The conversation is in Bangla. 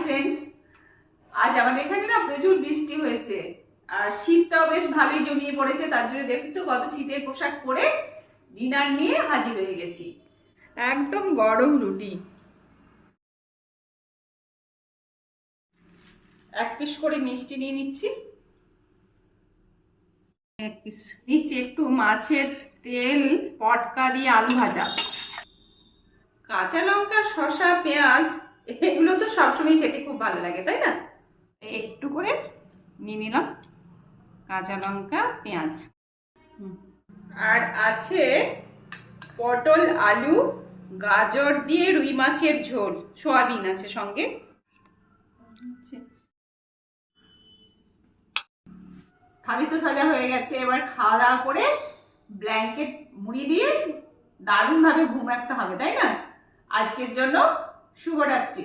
ফ্রেন্ডস, আজ আমাদের এখানে না প্রচুর বৃষ্টি হয়েছে আর শীতটাও বেশ ভালোই জমিয়ে পড়েছে। তার জন্য দেখছো কত শীতের পোশাক পরে ডিনার নিয়ে হাজির হয়ে গেছি। একদম গরম রুটি, এক পিস করে মিষ্টি নিয়ে নিচ্ছি, এক পিস নিচ্ছি একটু মাছের তেল, পটকা দিয়ে আলু ভাজা, কাঁচা লঙ্কা, শসা, পেঁয়াজ, এগুলো তো সবসময় খেতে খুব ভালো লাগে, তাই না? একটু করে নিয়ে নিলাম কাঁচা লঙ্কা, পেঁয়াজ। আর আছে পটল, আলু, গাজর দিয়ে রুই মাছের ঝোল, সোয়াবিন আছে সঙ্গে। থালি তো সাজা হয়ে গেছে, এবার খাওয়া দাওয়া করে ব্ল্যাঙ্কেট মুড়ি দিয়ে দারুণভাবে ঘুম রাখতে হবে, তাই না? আজকের জন্য শুভরাত্রি।